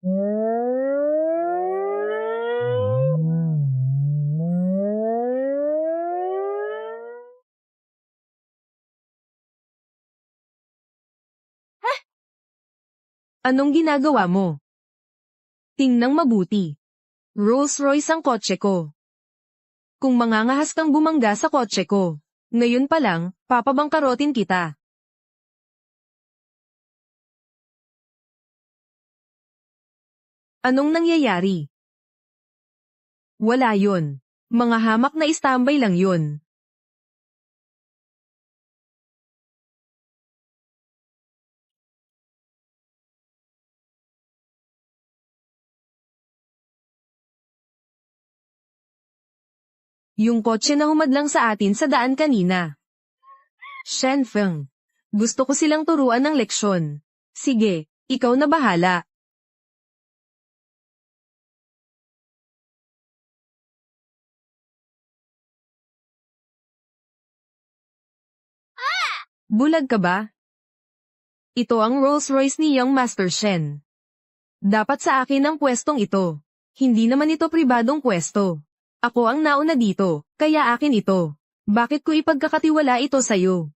Anong ginagawa mo? Tingnang mabuti. Rolls-Royce ang kotse ko. Kung mangangahas kang bumangga sa kotse ko, ngayon pa lang, papabangkarotin kita. Anong nangyayari? Wala yon. Mga hamak na istambay lang yon. Yung kotse na humadlang sa atin sa daan kanina. Shen Feng. Gusto ko silang turuan ng leksyon. Sige, ikaw na bahala. Bulag ka ba? Ito ang Rolls-Royce ni Young Master Shen. Dapat sa akin ang pwestong ito. Hindi naman ito pribadong pwesto. Ako ang nauna dito, kaya akin ito. Bakit ko ipagkakatiwala ito sa'yo?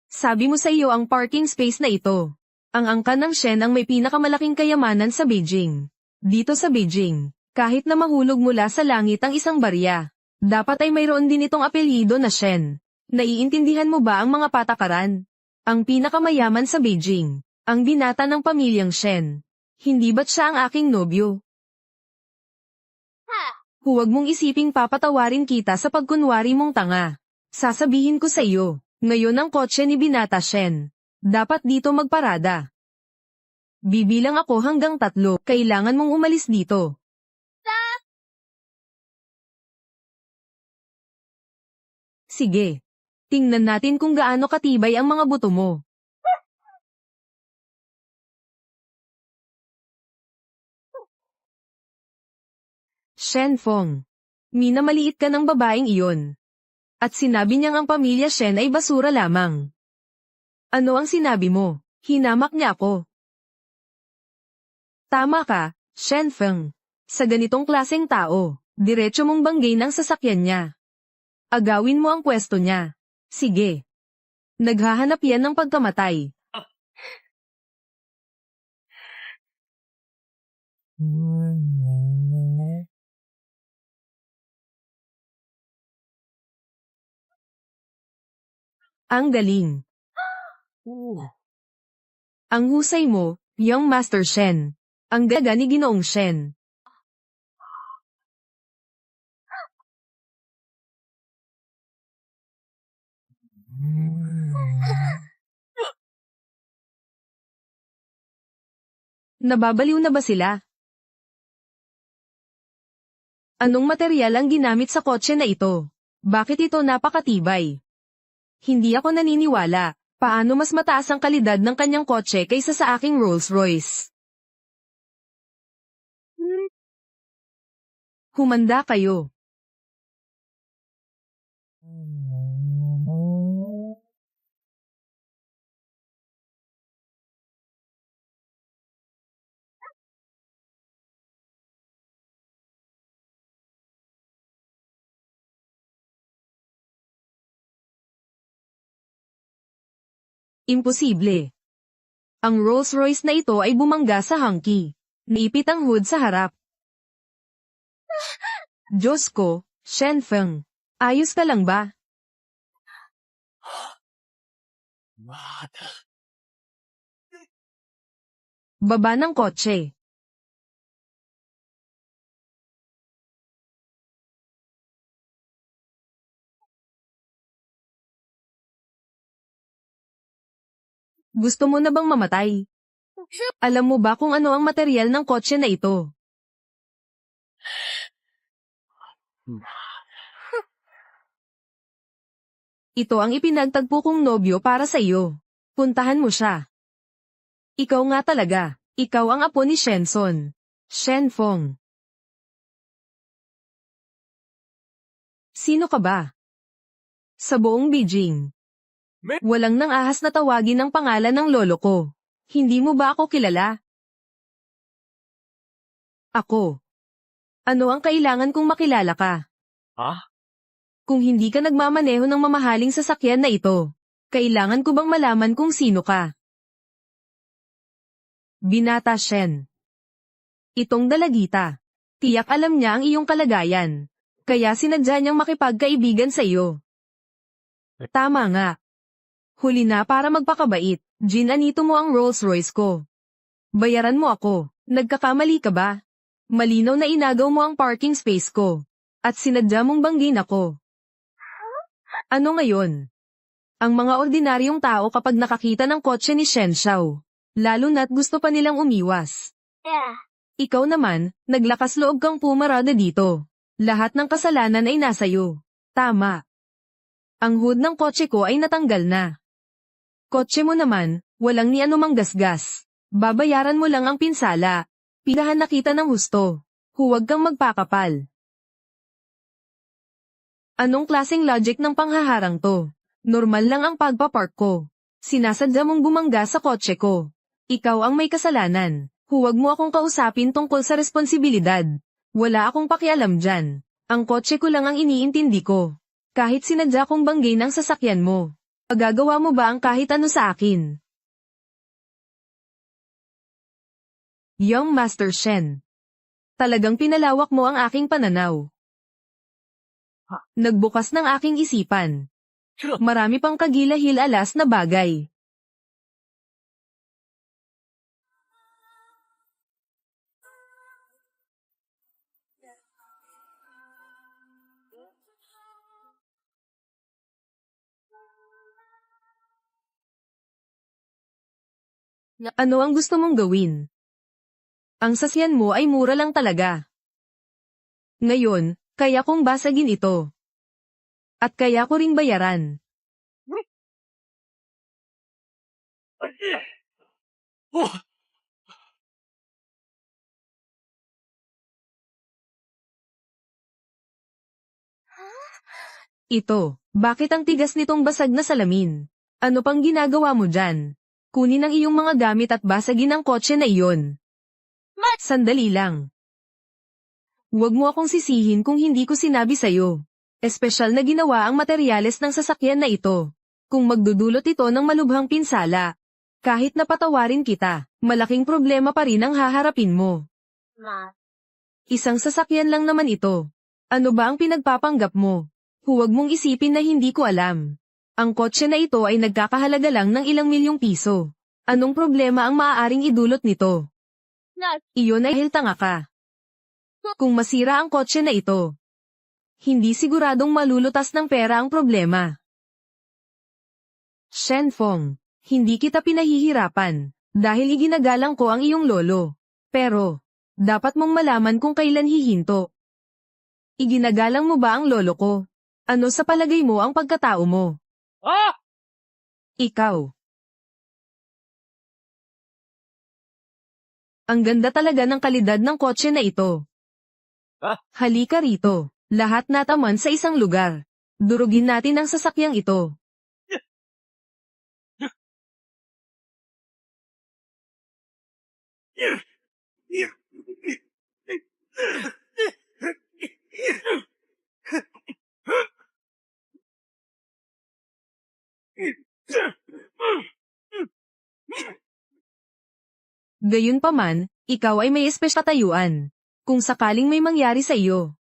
Sabi mo sa iyo ang parking space na ito. Ang angkan ng Shen ang may pinakamalaking kayamanan sa Beijing. Dito sa Beijing, kahit na mahulog mula sa langit ang isang barya, dapat ay mayroon din itong apelyido na Shen. Naiintindihan mo ba ang mga patakaran? Ang pinakamayaman sa Beijing, ang binata ng pamilyang Shen. Hindi ba't siya ang aking nobyo? Huwag mong isiping papatawarin kita sa pagkunwari mong tanga. Sasabihin ko sa iyo, ngayon ang kotse ni Binata Shen. Dapat dito magparada. Bibilang ako hanggang 3, kailangan mong umalis dito. Sige. Tingnan natin kung gaano katibay ang mga buto mo. Shen Feng. Minamaliit ka ng babaeng iyon. At sinabi niyang ang pamilya Shen ay basura lamang. Ano ang sinabi mo? Hinamak niya ako. Tama ka, Shen Feng. Sa ganitong klaseng tao, diretso mong banggain ang sasakyan niya. Agawin mo ang pwesto niya. Sige. Naghahanap yan ng pagkamatay. Ang galing. Ang husay mo, Young Master Shen. Ang gaga ni Ginoong Shen. Nababaliw na ba sila? Anong material ang ginamit sa kotse na ito? Bakit ito napakatibay? Hindi ako naniniwala. Paano mas mataas ang kalidad ng kanyang kotse kaysa sa aking Rolls-Royce? Humanda kayo. Imposible. Ang Rolls-Royce na ito ay bumangga sa hangki. Naipit ang hood sa harap. Diyos ko, Shen Feng. Ayos ka lang ba? Baba ng kotse. Gusto mo na bang mamatay? Alam mo ba kung ano ang material ng kotse na ito? Ito ang ipinagtagpo kong nobyo para sa iyo. Puntahan mo siya. Ikaw nga talaga. Ikaw ang apo ni Shenson. Shen Feng. Sino ka ba? Sa buong Beijing. Walang nang ahas na tawagin ang pangalan ng lolo ko. Hindi mo ba ako kilala? Ako. Ano ang kailangan kong makilala ka? Kung hindi ka nagmamaneho ng mamahaling sasakyan na ito, kailangan ko bang malaman kung sino ka? Binata Shen. Itong dalagita. Tiyak alam niya ang iyong kalagayan. Kaya sinadya niyang makipagkaibigan sa iyo. Tama nga. Huli na para magpakabait, ginanito mo ang Rolls Royce ko. Bayaran mo ako. Nagkakamali ka ba? Malinaw na inagaw mo ang parking space ko. At sinadya mong banggin ako. Ano ngayon? Ang mga ordinaryong tao kapag nakakita ng kotse ni Shen Xiao, lalo na't gusto pa nilang umiwas. Ikaw naman, naglakas loob kang pumarada dito. Lahat ng kasalanan ay nasa'yo. Tama. Ang hood ng kotse ko ay natanggal na. Kotse mo naman, walang ni anumang gasgas. Babayaran mo lang ang pinsala. Pilahan na kita ng husto. Huwag kang magpakapal. Anong klaseng logic ng panghaharang to? Normal lang ang pagpapark ko. Sinasadya mong bumangga sa kotse ko. Ikaw ang may kasalanan. Huwag mo akong kausapin tungkol sa responsibilidad. Wala akong pakialam dyan. Ang kotse ko lang ang iniintindi ko. Kahit sinadya kong banggin ang sasakyan mo. Magagawa mo ba ang kahit ano sa akin? Young Master Shen. Talagang pinalawak mo ang aking pananaw. Nagbukas ng aking isipan. Marami pang kagilahil-alas na bagay. Ano ang gusto mong gawin? Ang sasyan mo ay mura lang talaga. Ngayon, kaya kong basagin ito. At kaya ko ring bayaran. Ito, bakit ang tigas nitong basag na salamin? Ano pang ginagawa mo dyan? Kunin ang iyong mga gamit at basagin ang kotse na iyon. Sandali lang. Huwag mo akong sisihin kung hindi ko sinabi sa'yo. Espesyal na ginawa ang materyales ng sasakyan na ito. Kung magdudulot ito ng malubhang pinsala, kahit napatawarin kita, malaking problema pa rin ang haharapin mo. Isang sasakyan lang naman ito. Ano ba ang pinagpapanggap mo? Huwag mong isipin na hindi ko alam. Ang kotse na ito ay nagkakahalaga lang ng ilang milyong piso. Anong problema ang maaaring idulot nito? Iyon ay dahil tanga ka. Kung masira ang kotse na ito, hindi siguradong malulutas ng pera ang problema. Shen Feng, hindi kita pinahihirapan, dahil iginagalang ko ang iyong lolo. Pero, dapat mong malaman kung kailan hihinto. Iginagalang mo ba ang lolo ko? Ano sa palagay mo ang pagkatao mo? Ikaw. Ang ganda talaga ng kalidad ng kotse na ito. Halika rito. Lahat nataman sa isang lugar. Durugin natin ang sasakyang ito. Gayunpaman, ikaw ay may espesyal katayuan. Kung sakaling may mangyari sa iyo,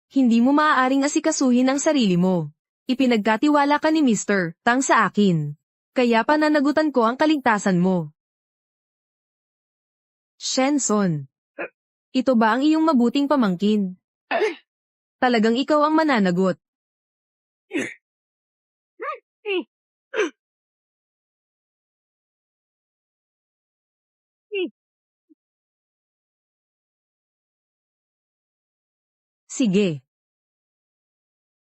hindi mo maaaring asikasuhin ang sarili mo. Ipinagkatiwala ka ni Mr. Tang sa akin. Kaya pananagutan ko ang kaligtasan mo. Shenson. Ito ba ang iyong mabuting pamangkin? Talagang ikaw ang mananagot. Sige.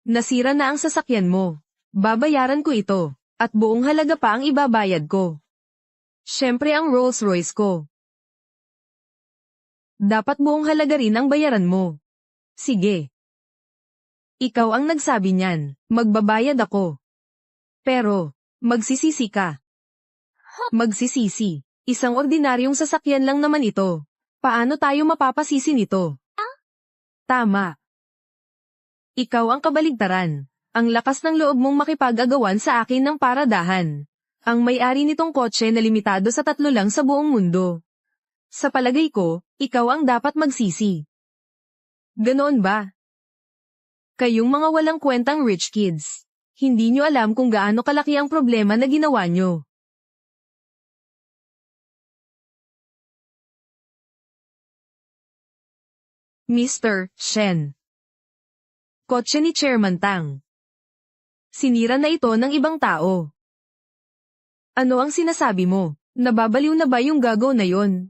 Nasira na ang sasakyan mo. Babayaran ko ito. At buong halaga pa ang ibabayad ko. Siyempre ang Rolls Royce ko. Dapat buong halaga rin ang bayaran mo. Sige. Ikaw ang nagsabi niyan. Magbabayad ako. Pero, magsisisi ka. Magsisisi. Isang ordinaryong sasakyan lang naman ito. Paano tayo mapapasisi nito? Tama. Ikaw ang kabaligtaran. Ang lakas ng loob mong makipag-agawan sa akin ng paradahan. Ang may-ari nitong kotse na limitado sa 3 lang sa buong mundo. Sa palagay ko, ikaw ang dapat magsisi. Ganoon ba? Kayong mga walang kwentang rich kids. Hindi nyo alam kung gaano kalaki ang problema na ginawa nyo. Mr. Shen. Kotse ni Chairman Tang. Sinira na ito ng ibang tao. Ano ang sinasabi mo? Nababaliw na ba yung gago na yon?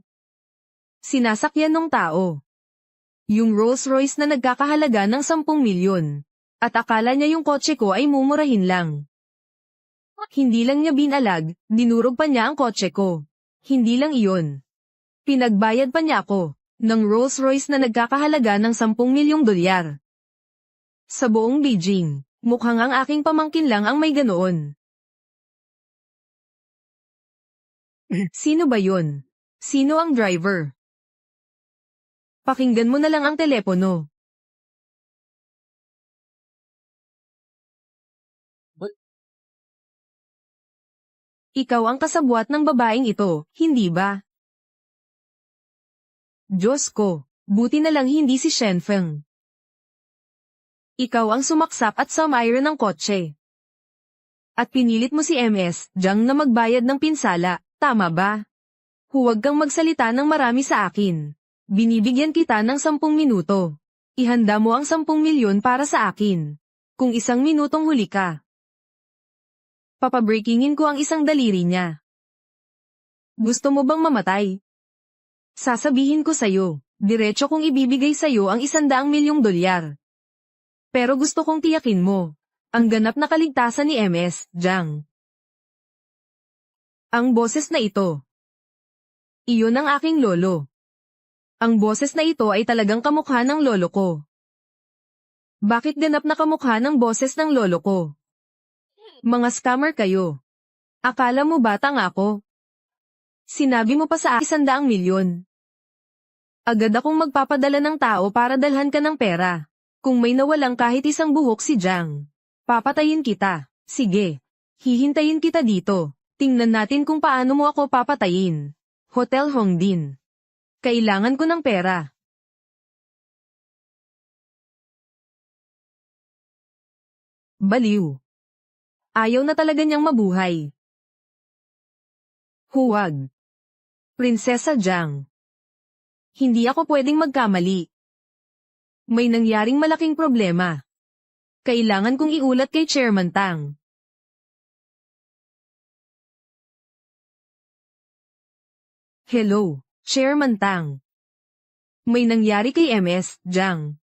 Sinasakyan ng tao. Yung Rolls-Royce na nagkakahalaga ng 10 milyon. At akala niya yung kotse ko ay mumurahin lang. Hindi lang niya binalag, dinurog pa niya ang kotse ko. Hindi lang iyon. Pinagbayad pa niya ako ng Rolls-Royce na nagkakahalaga ng 10 milyong dolyar. Sa buong Beijing, mukhang ang aking pamangkin lang ang may ganoon. Sino ba yun? Sino ang driver? Pakinggan mo na lang ang telepono. Ikaw ang kasabwat ng babaeng ito, hindi ba? Diyos ko, buti na lang hindi si Shenfeng. Ikaw ang sumaksak at sumire ng kotse. At pinilit mo si MS Jiang na magbayad ng pinsala, tama ba? Huwag kang magsalita ng marami sa akin. Binibigyan kita ng 10 minuto. Ihanda mo ang 10 milyon para sa akin. Kung 1 minutong huli ka. Papabreakingin ko ang isang daliri niya. Gusto mo bang mamatay? Sasabihin ko sa'yo, diretso kong ibibigay sa'yo ang 100 milyong dolyar. Pero gusto kong tiyakin mo, ang ganap na kaligtasan ni MS Jiang. Ang boses na ito. Iyon ang aking lolo. Ang boses na ito ay talagang kamukha ng lolo ko. Bakit ganap na kamukha ng boses ng lolo ko? Mga scammer kayo. Akala mo batang ako? Sinabi mo pa sa akin 100 milyon. Agad akong magpapadala ng tao para dalhan ka ng pera. Kung may nawalang kahit isang buhok si Jiang, papatayin kita. Sige. Hihintayin kita dito. Tingnan natin kung paano mo ako papatayin. Hotel Hongdin. Kailangan ko ng pera. Baliw. Ayaw na talaga niyang mabuhay. Huwag. Prinsesa Jiang. Hindi ako pwedeng magkamali. May nangyaring malaking problema. Kailangan kong iulat kay Chairman Tang. Hello, Chairman Tang. May nangyari kay MS Jiang.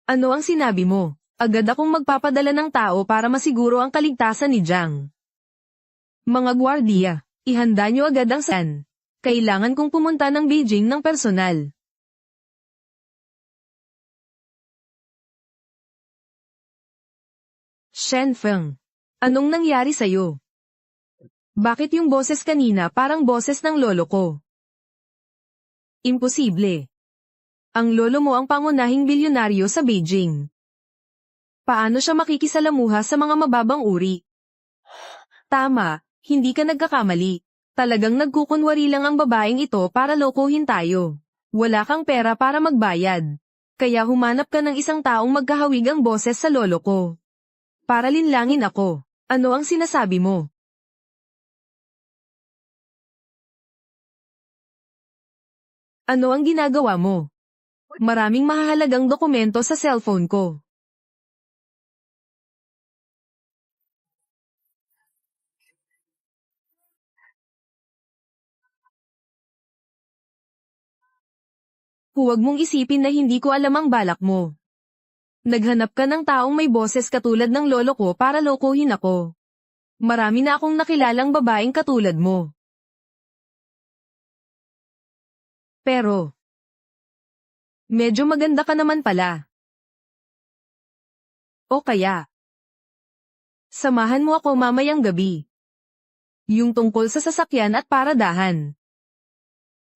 Ano ang sinabi mo? Agad akong magpapadala ng tao para masiguro ang kaligtasan ni Jiang. Mga gwardiya, ihanda niyo agad ang san. Kailangan kong pumunta ng Beijing ng personal. Shenfeng. Anong nangyari sa'yo? Bakit yung boses kanina parang boses ng lolo ko? Imposible. Ang lolo mo ang pangunahing bilyonaryo sa Beijing. Paano siya makikisalamuha sa mga mababang uri? Tama, hindi ka nagkakamali. Talagang nagkukunwari lang ang babaeng ito para lokohin tayo. Wala kang pera para magbayad. Kaya humanap ka ng isang taong magkahawig ang boses sa lolo ko. Para linlangin ako. Ano ang sinasabi mo? Ano ang ginagawa mo? Maraming mahahalagang dokumento sa cellphone ko. Huwag mong isipin na hindi ko alam ang balak mo. Naghanap ka ng taong may boses katulad ng lolo ko para lokohin ako. Marami na akong nakilalang babaeng katulad mo. Pero, medyo maganda ka naman pala. O kaya, samahan mo ako mamayang gabi. Yung tungkol sa sasakyan at paradahan.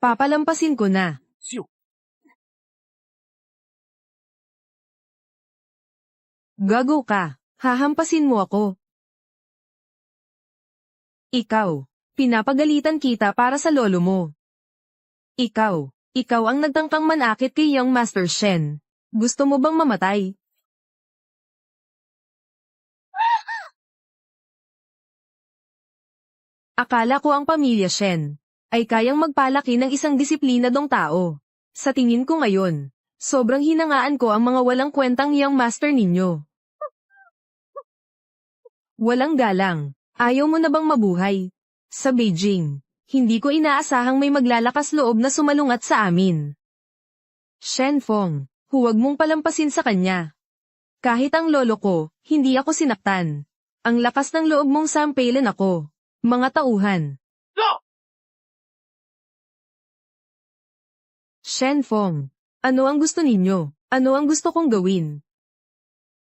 Papalampasin ko na. Siyo. Gago ka. Hahampasin mo ako. Ikaw. Pinapagalitan kita para sa lolo mo. Ikaw ang nagtangkang manakit kay Young Master Shen. Gusto mo bang mamatay? Akala ko ang pamilya Shen ay kayang magpalaki ng isang disiplinadong tao. Sa tingin ko ngayon, sobrang hinangaan ko ang mga walang kwentang Young Master ninyo. Walang galang. Ayaw mo na bang mabuhay? Sa Beijing, hindi ko inaasahang may maglalakas loob na sumalungat sa amin. Shen Feng, huwag mong palampasin sa kanya. Kahit ang lolo ko, hindi ako sinaktan. Ang lakas ng loob mong sampalan ako. Mga tauhan. No! Shen Feng, ano ang gusto ninyo? Ano ang gusto kong gawin?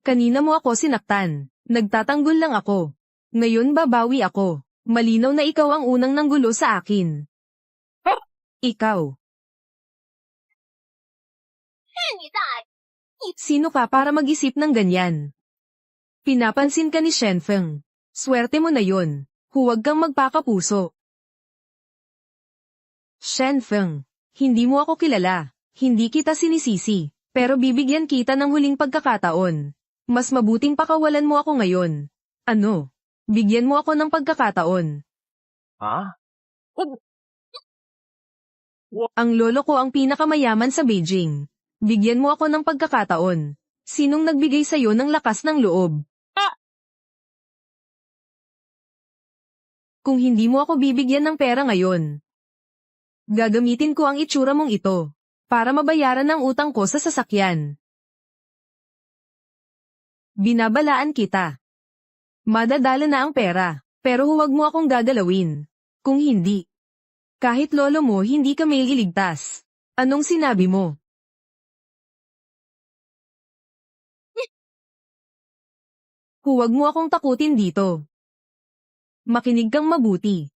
Kanina mo ako sinaktan. Nagtatanggol lang ako. Ngayon babawi ako. Malinaw na ikaw ang unang nanggulo sa akin. Ikaw. Sino ka para mag-isip ng ganyan? Pinapansin ka ni Shen Feng. Swerte mo na yon. Huwag kang magpakapuso. Shen Feng, hindi mo ako kilala. Hindi kita sinisisi. Pero bibigyan kita ng huling pagkakataon. Mas mabuting pakawalan mo ako ngayon. Ano? Bigyan mo ako ng pagkakataon. Ha? Ang lolo ko ang pinakamayaman sa Beijing. Bigyan mo ako ng pagkakataon. Sinong nagbigay sa'yo ng lakas ng loob? Kung hindi mo ako bibigyan ng pera ngayon, gagamitin ko ang itsura mong ito para mabayaran ang utang ko sa sasakyan. Binabalaan kita. Madadala na ang pera, pero huwag mo akong gagalawin. Kung hindi, kahit lolo mo hindi ka may iligtas. Anong sinabi mo? Huwag mo akong takutin dito. Makinig kang mabuti.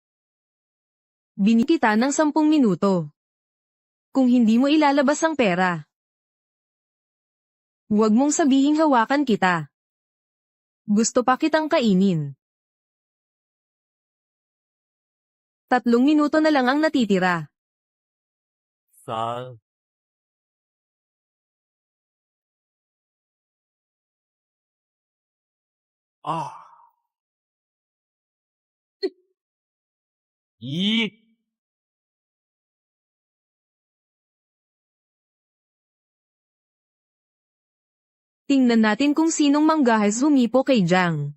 Binikita ng 10 minuto. Kung hindi mo ilalabas ang pera, huwag mong sabihing hawakan kita. Gusto pa kitang kainin. 3 minuto na lang ang natitira. 3、2、1。Tingnan natin kung sinong manggahas humipo kay Jiang.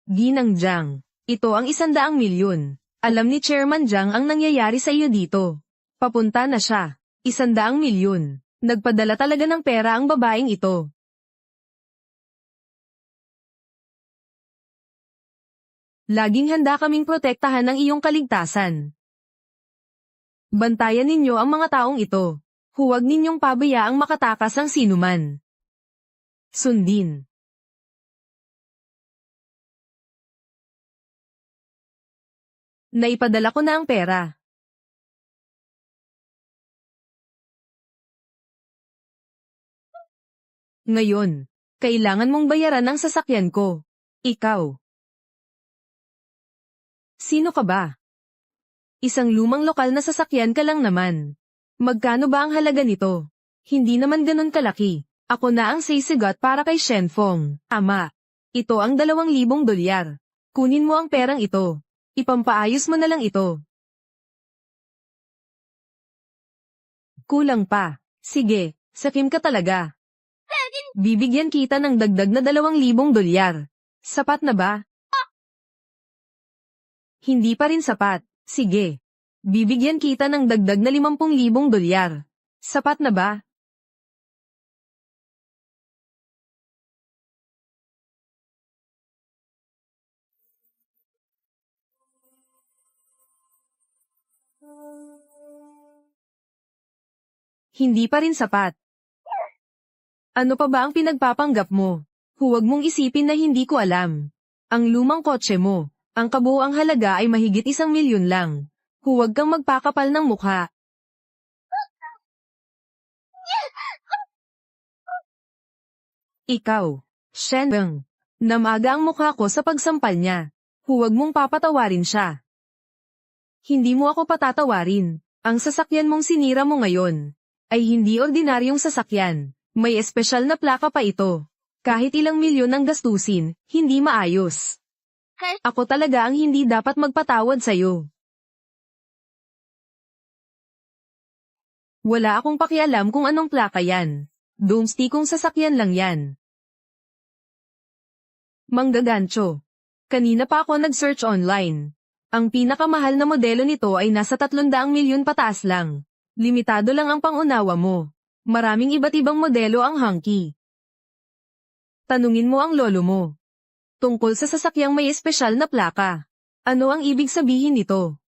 Ginang Jiang, ito ang 100 milyon. Alam ni Chairman Jiang ang nangyayari sa iyo dito. Papunta na siya. 100 milyon. Nagpadala talaga ng pera ang babaeng ito. Laging handa kaming protektahan ang iyong kaligtasan. Bantayan ninyo ang mga taong ito. Huwag ninyong pabayaang makatakas ang sinuman. Sundin. Naipadala ko na ang pera. Ngayon, kailangan mong bayaran ang sasakyan ko. Ikaw. Sino ka ba? Isang lumang lokal na sasakyan ka lang naman. Magkano ba ang halaga nito? Hindi naman ganun kalaki. Ako na ang sisigat para kay Shen Feng. Ama, ito ang $2,000. Kunin mo ang perang ito. Ipampaayos mo na lang ito. Kulang pa. Sige, sakim ka talaga. Bibigyan kita ng dagdag na $2,000. Sapat na ba? Hindi pa rin sapat. Sige. Bibigyan kita ng dagdag na $50,000. Sapat na ba? Hindi pa rin sapat. Ano pa ba ang pinagpapanggap mo? Huwag mong isipin na hindi ko alam. Ang lumang kotse mo, ang kabuuang halaga ay mahigit 1 milyon lang. Huwag kang magpakapal ng mukha. Ikaw, Shen Beng. Namaga ang mukha ko sa pagsampal niya. Huwag mong papatawarin siya. Hindi mo ako patatawarin. Ang sasakyan mong sinira mo ngayon ay hindi ordinaryong sasakyan. May espesyal na plaka pa ito. Kahit ilang milyon ang gastusin, hindi maayos. Ako talaga ang hindi dapat magpatawad sa'yo. Wala akong pakialam kung anong plaka yan. Domestikong sasakyan lang yan. Manggagancho. Kanina pa ako nag-search online. Ang pinakamahal na modelo nito ay nasa 300 milyon pataas lang. Limitado lang ang pangunawa mo. Maraming iba't ibang modelo ang hangki. Tanungin mo ang lolo mo. Tungkol sa sasakyang may espesyal na plaka. Ano ang ibig sabihin nito?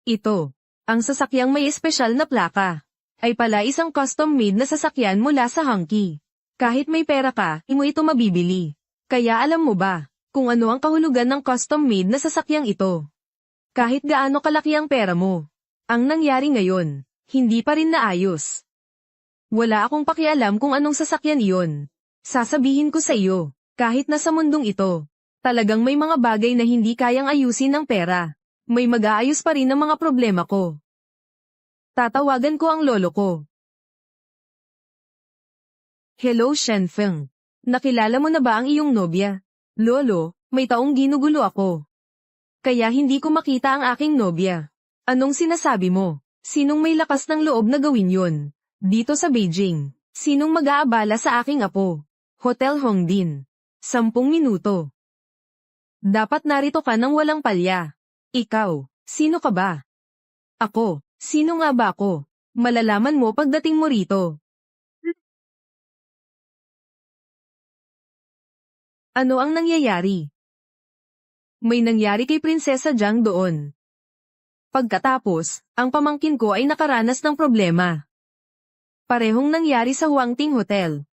Ito, ang sasakyang may espesyal na plaka, ay pala isang custom-made na sasakyan mula sa hangki. Kahit may pera ka, mo ito mabibili. Kaya alam mo ba, kung ano ang kahulugan ng custom-made na sasakyang ito? Kahit gaano kalaki ang pera mo. Ang nangyari ngayon, hindi pa rin naayos. Wala akong pakialam kung anong sasakyan iyon. Sasabihin ko sa iyo, kahit nasa mundong ito, talagang may mga bagay na hindi kayang ayusin ng pera. May mag-aayos pa rin ang mga problema ko. Tatawagan ko ang lolo ko. Hello Shenfeng. Nakilala mo na ba ang iyong nobya? Lolo, may taong ginugulo ako. Kaya hindi ko makita ang aking nobya. Anong sinasabi mo? Sinong may lakas ng loob na gawin yun? Dito sa Beijing, sinong mag-aabala sa aking apo? Hotel Hongdin. 10 minuto. Dapat narito ka nang walang palya. Ikaw, sino ka ba? Ako, sino nga ba ako? Malalaman mo pagdating mo rito. Ano ang nangyayari? May nangyari kay Prinsesa Jiang doon. Pagkatapos, ang pamangkin ko ay nakaranas ng problema. Parehong nangyari sa Huangting Hotel.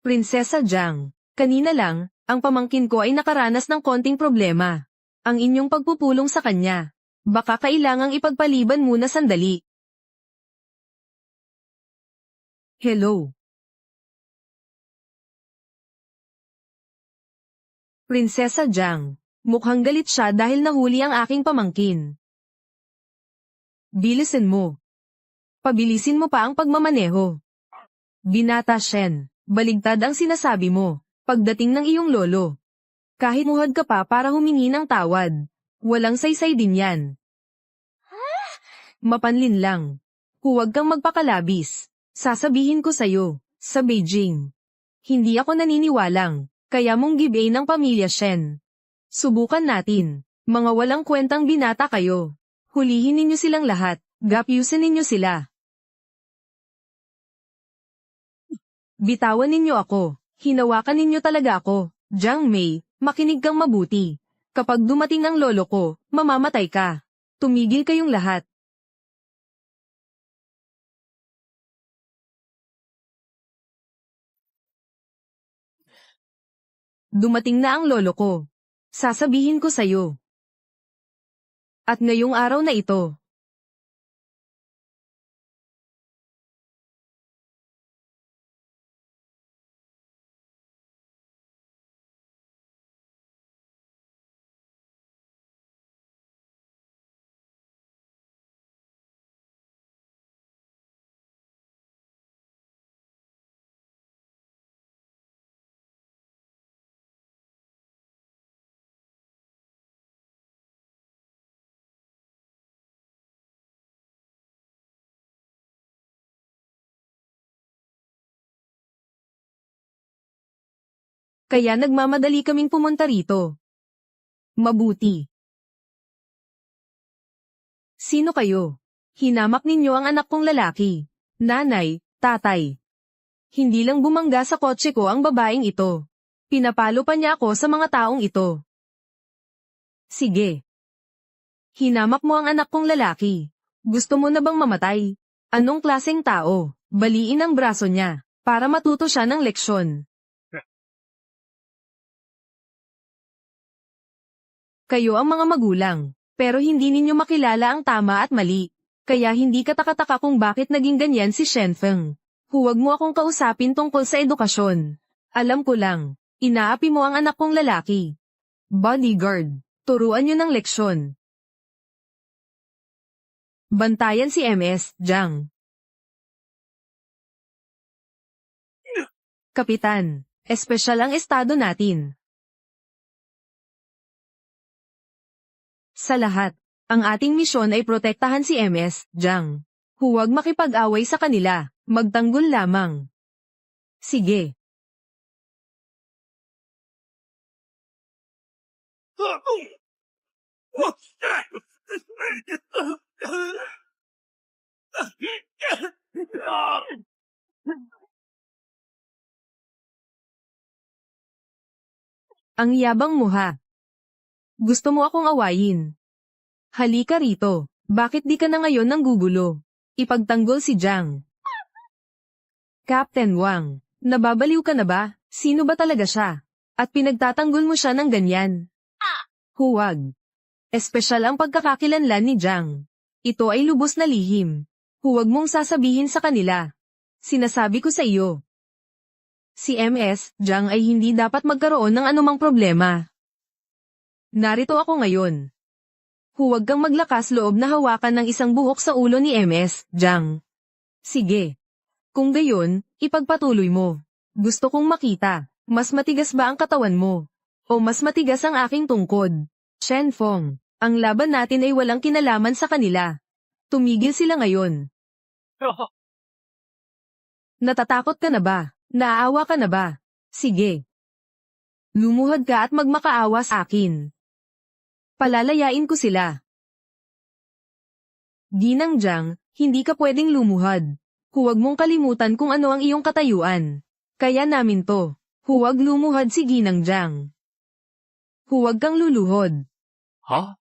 Prinsesa Jiang, kanina lang, ang pamangkin ko ay nakaranas ng konting problema. Ang inyong pagpupulong sa kanya. Baka kailangang ipagpaliban muna sandali. Hello. Prinsesa Jiang, mukhang galit siya dahil nahuli ang aking pamangkin. Bilisin mo. Pabilisin mo pa ang pagmamaneho. Binata Shen, baligtad ang sinasabi mo, pagdating ng iyong lolo. Kahit muhad ka pa para humingi ng tawad, walang saysay din yan. Mapanlin lang. Huwag kang magpakalabis. Sasabihin ko sa'yo, sa Beijing. Hindi ako naniniwalang, kaya mong giveaway ng pamilya Shen. Subukan natin, mga walang kwentang binata kayo. Hulihin ninyo silang lahat, gapyusin ninyo sila. Bitawan ninyo ako, hinawakan ninyo talaga ako, Jiang Mei, makinig kang mabuti. Kapag dumating ang lolo ko, mamamatay ka. Tumigil kayong lahat. Dumating na ang lolo ko. Sasabihin ko sa'yo. At ngayong araw na ito, kaya nagmamadali kaming pumunta rito. Mabuti. Sino kayo? Hinamak ninyo ang anak kong lalaki. Nanay, tatay. Hindi lang bumangga sa kotse ko ang babaeng ito. Pinapalo pa niya ako sa mga taong ito. Sige. Hinamak mo ang anak kong lalaki. Gusto mo na bang mamatay? Anong klaseng tao? Baliin ang braso niya, para matuto siya ng leksyon. Kayo ang mga magulang, pero hindi ninyo makilala ang tama at mali. Kaya hindi katakataka kung bakit naging ganyan si Shenfeng. Huwag mo akong kausapin tungkol sa edukasyon. Alam ko lang, inaapi mo ang anak kong lalaki. Bodyguard, turuan niyo ng leksyon. Bantayan si MS, Jiang. Kapitan, espesyal ang estado natin. Sa lahat, ang ating misyon ay protektahan si MS, Jiang. Huwag makipag-away sa kanila, magtanggol lamang. Sige. Ang yabang mo ha. Gusto mo akong awayin. Halika rito, bakit di ka na ngayon nanggugulo? Ipagtanggol si Jiang. Captain Wang, nababaliw ka na ba? Sino ba talaga siya? At pinagtatanggol mo siya ng ganyan? Huwag. Espesyal ang pagkakakilanlan ni Jiang. Ito ay lubos na lihim. Huwag mong sasabihin sa kanila. Sinasabi ko sa iyo. Si MS, Jiang ay hindi dapat magkaroon ng anumang problema. Narito ako ngayon. Huwag kang maglakas loob na hawakan ng isang buhok sa ulo ni MS, Jiang. Sige. Kung gayon, ipagpatuloy mo. Gusto kong makita, mas matigas ba ang katawan mo? O mas matigas ang aking tungkod? Shenfeng, ang laban natin ay walang kinalaman sa kanila. Tumigil sila ngayon. Natatakot ka na ba? Naaawa ka na ba? Sige. Lumuhod ka at magmakaawa sa akin. Palalayain ko sila. Ginang Jiang, hindi ka pwedeng lumuhod. Huwag mong kalimutan kung ano ang iyong katayuan. Kaya namin to. Huwag lumuhod si Ginang Jiang. Huwag kang luluhod. Ha?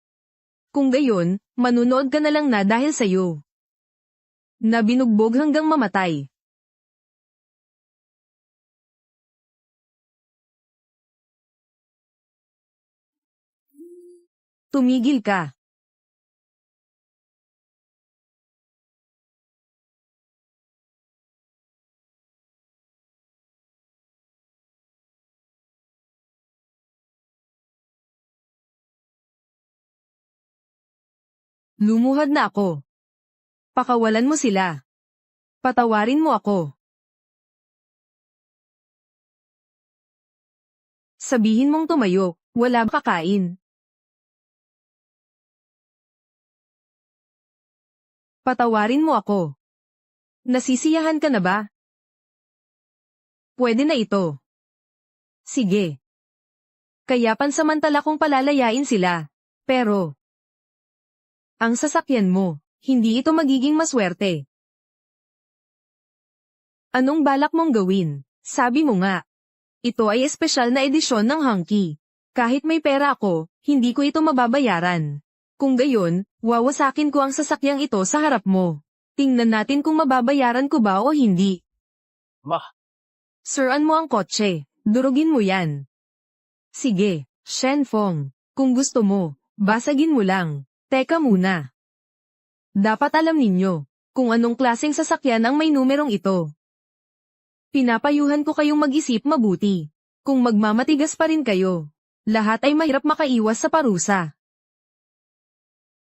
Kung gayon, manunood ka na lang na dahil sa'yo. Na binugbog hanggang mamatay. Tumigil ka. Lumuhod na ako. Pakawalan mo sila. Patawarin mo ako. Sabihin mong tumayo, wala ba kakain? Patawarin mo ako. Nasisiyahan ka na ba? Pwede na ito. Sige. Kaya pansamantala kong palalayain sila. Pero, ang sasakyan mo, hindi ito magiging maswerte. Anong balak mong gawin? Sabi mo nga. Ito ay espesyal na edisyon ng Hanki. Kahit may pera ako, hindi ko ito mababayaran. Kung gayon, wawasakin ko ang sasakyang ito sa harap mo. Tingnan natin kung mababayaran ko ba o hindi. Siran mo ang kotse. Durugin mo yan. Sige, Shenfeng. Kung gusto mo, basagin mo lang. Teka muna. Dapat alam ninyo, kung anong klaseng sasakyan ang may numerong ito. Pinapayuhan ko kayong mag-isip mabuti. Kung magmamatigas pa rin kayo, lahat ay mahirap makaiwas sa parusa.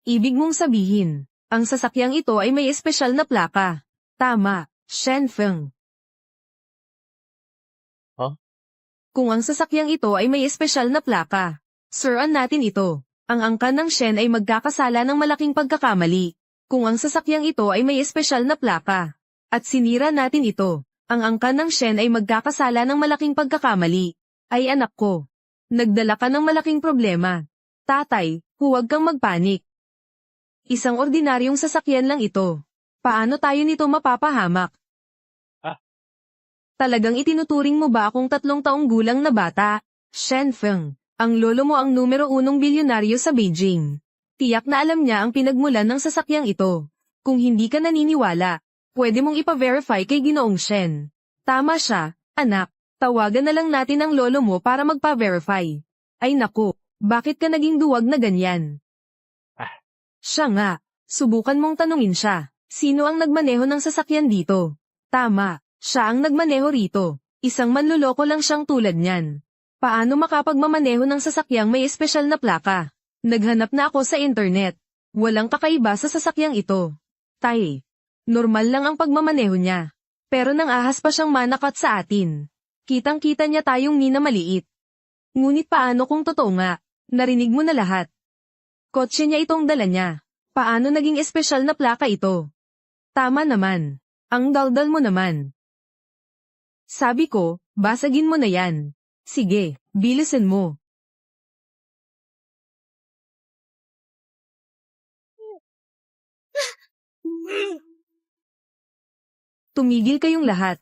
Ibig mong sabihin, ang sasakyang ito ay may espesyal na plaka. Tama, Shenfeng. Huh? Kung ang sasakyang ito ay may espesyal na plaka, siran natin ito. Ang angkan ng Shen ay magkakasala ng malaking pagkakamali. Kung ang sasakyang ito ay may espesyal na plaka, at sinira natin ito, ang angkan ng Shen ay magkakasala ng malaking pagkakamali. Ay anak ko, nagdala ka ng malaking problema. Tatay, huwag kang magpanik. Isang ordinaryong sasakyan lang ito. Paano tayo nito mapapahamak? Ah. Talagang itinuturing mo ba akong 3 taong gulang na bata? Shen Feng, ang lolo mo ang numero 1 bilyonaryo sa Beijing. Tiyak na alam niya ang pinagmulan ng sasakyang ito. Kung hindi ka naniniwala, pwede mong ipa-verify kay Ginoong Shen. Tama siya, anak. Tawagan na lang natin ang lolo mo para magpa-verify. Ay naku, bakit ka naging duwag na ganyan? Ah. Siya nga, subukan mong tanungin siya. Sino ang nagmaneho ng sasakyan dito? Tama, siya ang nagmaneho rito. Isang manluloko lang siyang tulad niyan. Paano makapagmamaneho ng sasakyang may espesyal na plaka? Naghanap na ako sa internet. Walang kakaiba sa sasakyang ito. Tay, normal lang ang pagmamaneho niya. Pero nang ahas pa siyang manakat sa atin. Kitang-kita niya tayong ni na maliit. Ngunit paano kung totoo nga? Narinig mo na lahat. Kotse niya itong dala niya. Paano naging espesyal na plaka ito? Tama naman. Ang daldal mo naman. Sabi ko, basagin mo na yan. Sige, bilisan mo. Tumigil kayong lahat.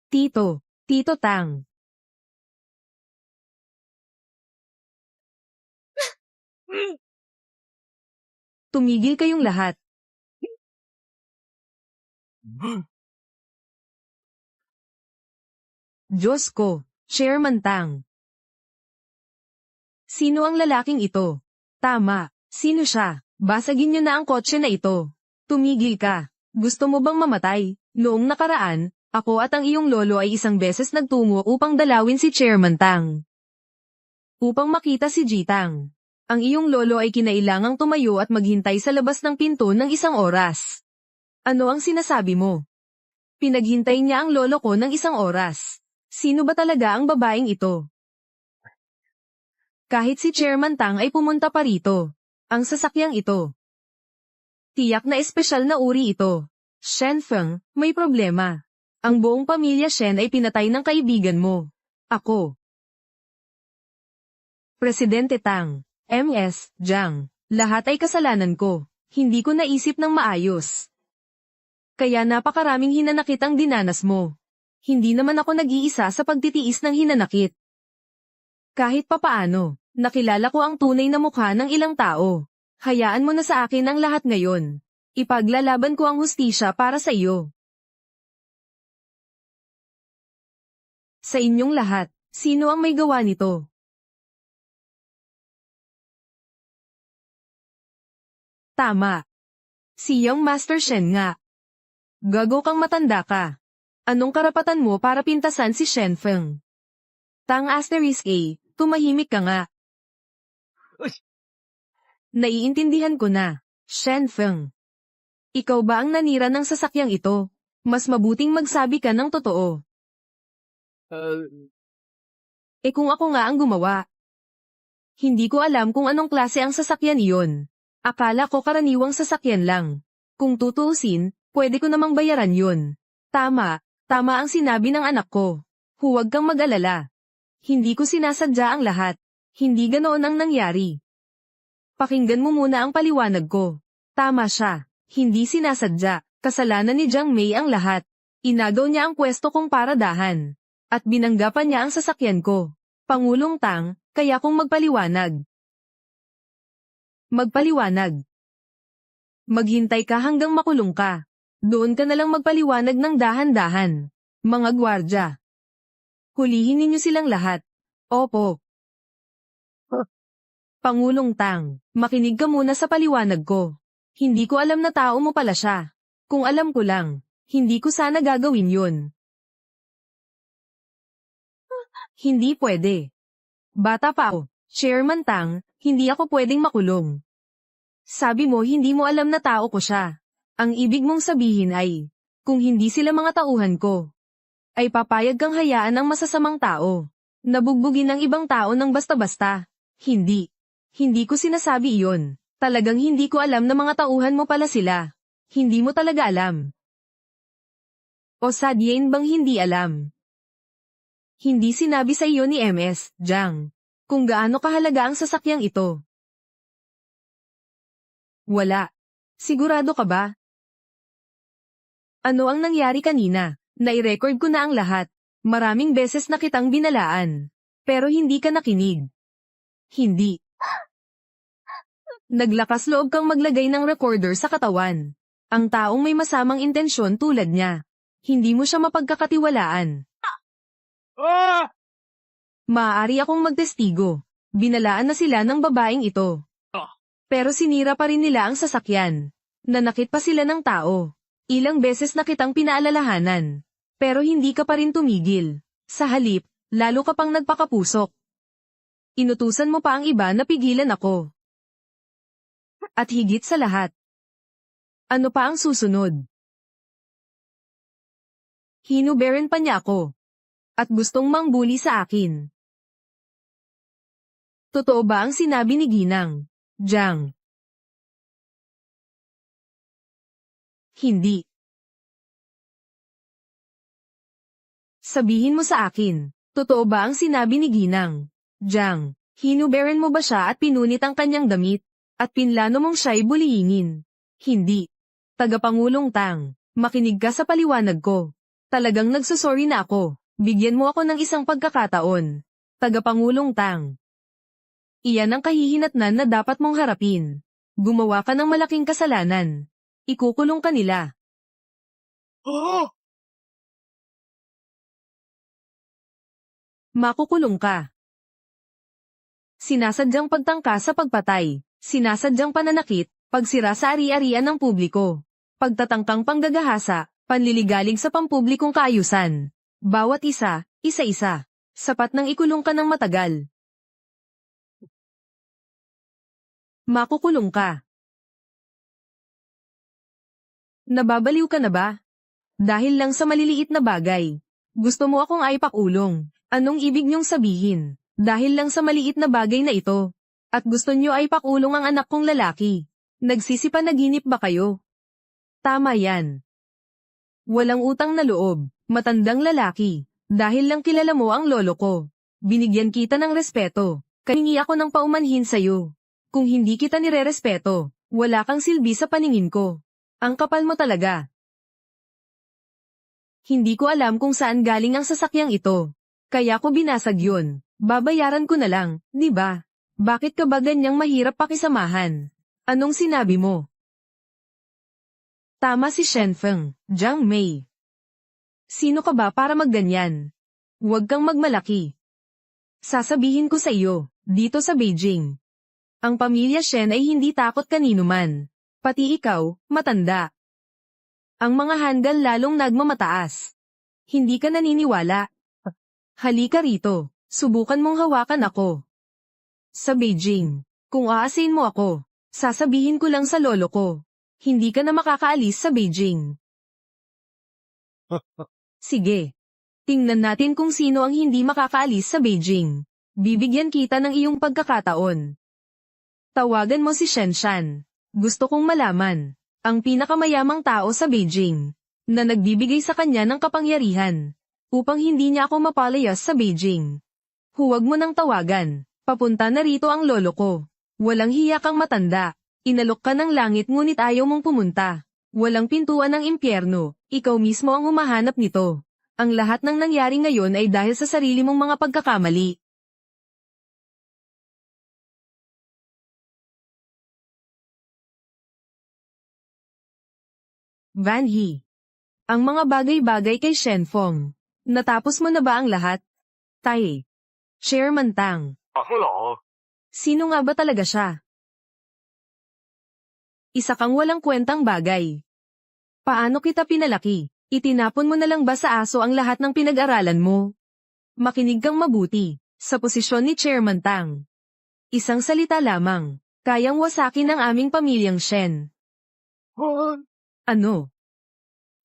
Tito Tang. Tumigil kayong lahat. Diyos ko, Chairman Tang. Sino ang lalaking ito? Tama, sino siya? Basagin niyo na ang kotse na ito. Tumigil ka. Gusto mo bang mamatay? Noong nakaraan, ako at ang iyong lolo ay isang beses nagtungo upang dalawin si Chairman Tang. Upang makita si Jitang. Ang iyong lolo ay kinailangang tumayo at maghintay sa labas ng pinto ng 1 oras. Ano ang sinasabi mo? Pinaghintay niya ang lolo ko ng 1 oras. Sino ba talaga ang babaeng ito? Kahit si Chairman Tang ay pumunta pa rito. Ang sasakyang ito. Tiyak na espesyal na uri ito. Shen Feng, may problema. Ang buong pamilya Shen ay pinatay ng kaibigan mo. Ako. Presidente Tang, MS, Jiang, lahat ay kasalanan ko. Hindi ko naisip ng maayos. Kaya napakaraming hinanakit ang dinanas mo. Hindi naman ako nag-iisa sa pagtitiis ng hinanakit. Kahit papaano, nakilala ko ang tunay na mukha ng ilang tao. Hayaan mo na sa akin ang lahat ngayon. Ipaglalaban ko ang hustisya para sa iyo. Sa inyong lahat, sino ang may gawa nito? Tama. Si Young Master Shen nga. Gago kang matanda ka. Anong karapatan mo para pintasan si Shen Feng? Tang asterisk A, tumahimik ka nga. Uy! Naiintindihan ko na, Shen Feng. Ikaw ba ang nanira ng sasakyang ito? Mas mabuting magsabi ka ng totoo. Kung ako nga ang gumawa. Hindi ko alam kung anong klase ang sasakyan iyon. Akala ko karaniwang sasakyan lang. Kung tutuusin, pwede ko namang bayaran yun. Tama ang sinabi ng anak ko. Huwag kang mag-alala. Hindi ko sinasadya ang lahat. Hindi ganoon ang nangyari. Pakinggan mo muna ang paliwanag ko. Tama siya. Hindi sinasadya. Kasalanan ni Jiang Mei ang lahat. Inagaw niya ang pwesto kong paradahan. At binanggapan niya ang sasakyan ko. Pangulong Tang, kaya kong magpaliwanag. Magpaliwanag. Maghintay ka hanggang makulong ka. Doon ka nalang magpaliwanag ng dahan-dahan. Mga gwardya. Hulihin ninyo silang lahat. Opo. Pangulong Tang, makinig ka muna sa paliwanag ko. Hindi ko alam na tao mo pala siya. Kung alam ko lang, hindi ko sana gagawin yun. Hindi pwede. Bata pa ako, Chairman Tang, hindi ako pwedeng makulong. Sabi mo hindi mo alam na tao ko siya. Ang ibig mong sabihin ay, kung hindi sila mga tauhan ko, ay papayag kang hayaan ng masasamang tao. Nabugbugin ng ibang tao ng basta-basta. Hindi. Hindi ko sinasabi iyon. Talagang hindi ko alam na mga tauhan mo pala sila. Hindi mo talaga alam. O sadyain bang hindi alam? Hindi sinabi sa iyo ni MS, Jiang, kung gaano kahalaga ang sasakyang ito. Wala. Sigurado ka ba? Ano ang nangyari kanina? Nai-record ko na ang lahat. Maraming beses na kitang binalaan. Pero hindi ka nakinig. Hindi. Naglakas loob kang maglagay ng recorder sa katawan. Ang taong may masamang intensyon tulad niya. Hindi mo siya mapagkakatiwalaan. Ah! Maaari akong magtestigo. Binalaan na sila ng babaeng ito. Ah! Pero sinira pa rin nila ang sasakyan. Nanakit pa sila ng tao. Ilang beses na kitang pinaalalahanan. Pero hindi ka pa rin tumigil. Sa halip, lalo ka pang nagpakapusok. Inutusan mo pa ang iba na pigilan ako. At higit sa lahat. Ano pa ang susunod? Hinuberan pa niya ako. At gustong mangbuli sa akin. Totoo ba ang sinabi ni Ginang, Jiang? Hindi. Sabihin mo sa akin, totoo ba ang sinabi ni Ginang, Jiang? Hinuberan mo ba siya at pinunit ang kanyang damit? At pinlano mong siya'y bullyingin? Hindi. Tagapangulong Tang, makinig ka sa paliwanag ko. Talagang nagsusorry na ako. Bigyan mo ako ng isang pagkakataon. Tagapangulong Tang. Iyan ang kahihinatnan na dapat mong harapin. Gumawa ka ng malaking kasalanan. Ikukulong ka nila. Oh! Makukulong ka. Sinasadyang pagtangka sa pagpatay. Sinasadyang pananakit, pagsira sa ari-arian ng publiko. Pagtatangkang panggagahasa, panliligalig sa pampublikong kaayusan. Bawat isa, isa-isa. Sapat nang ikulong ka ng matagal. Makukulong ka. Nababaliw ka na ba? Dahil lang sa maliliit na bagay. Gusto mo akong aipakulong. Anong ibig niyong sabihin? Dahil lang sa maliit na bagay na ito. At gusto niyo ay pakulong ang anak kong lalaki. Nagsisipanaginip ba kayo? Tama yan. Walang utang na loob, matandang lalaki. Dahil lang kilala mo ang lolo ko. Binigyan kita ng respeto. Kaningi ako ng paumanhin sa'yo. Kung hindi kita nirerespeto, wala kang silbi sa paningin ko. Ang kapal mo talaga. Hindi ko alam kung saan galing ang sasakyang ito. Kaya ko binasag yun. Babayaran ko na lang, di ba? Bakit ka ba ganyang mahirap pakisamahan? Anong sinabi mo? Tama si Shenfeng, Jiang Mei. Sino ka ba para magganyan? Huwag kang magmalaki. Sasabihin ko sa iyo, dito sa Beijing. Ang pamilya Shen ay hindi takot kanino man. Pati ikaw, matanda. Ang mga hanggan lalong nagmamataas. Hindi ka naniniwala. Halika rito, subukan mong hawakan ako. Sa Beijing, kung aasin mo ako, sasabihin ko lang sa lolo ko. Hindi ka na makakaalis sa Beijing. Sige. Tingnan natin kung sino ang hindi makakaalis sa Beijing. Bibigyan kita ng iyong pagkakataon. Tawagan mo si Shenshan. Gusto kong malaman, ang pinakamayamang tao sa Beijing, na nagbibigay sa kanya ng kapangyarihan, upang hindi niya ako mapalayas sa Beijing. Huwag mo nang tawagan. Papunta na rito ang lolo ko. Walang hiya kang matanda. Inalok ka ng langit ngunit ayaw mong pumunta. Walang pintuan ng impyerno. Ikaw mismo ang humahanap nito. Ang lahat ng nangyari ngayon ay dahil sa sarili mong mga pagkakamali. Van He. Ang mga bagay-bagay kay Shenfeng. Natapos mo na ba ang lahat? Tai. Chairman Tang. Hello. Sino nga ba talaga siya? Isa kang walang kwentang bagay. Paano kita pinalaki? Itinapon mo na lang ba sa aso ang lahat ng pinag-aralan mo? Makinig kang mabuti, sa posisyon ni Chairman Tang. Isang salita lamang, kayang wasakin ang aming pamilyang Shen. Ano?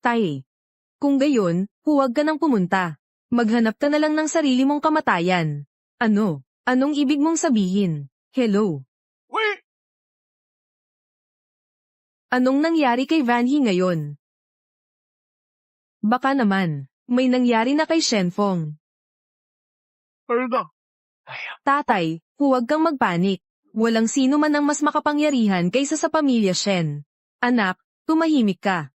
Tai. Kung gayon, huwag ka nang pumunta. Maghanap ka na lang ng sarili mong kamatayan. Ano? Anong ibig mong sabihin? Hello? Wait! Anong nangyari kay Van He ngayon? Baka naman, may nangyari na kay Shenfeng. Ano na? Tatay, huwag kang magpanik. Walang sino man ang mas makapangyarihan kaysa sa pamilya Shen. Anak, tumahimik ka.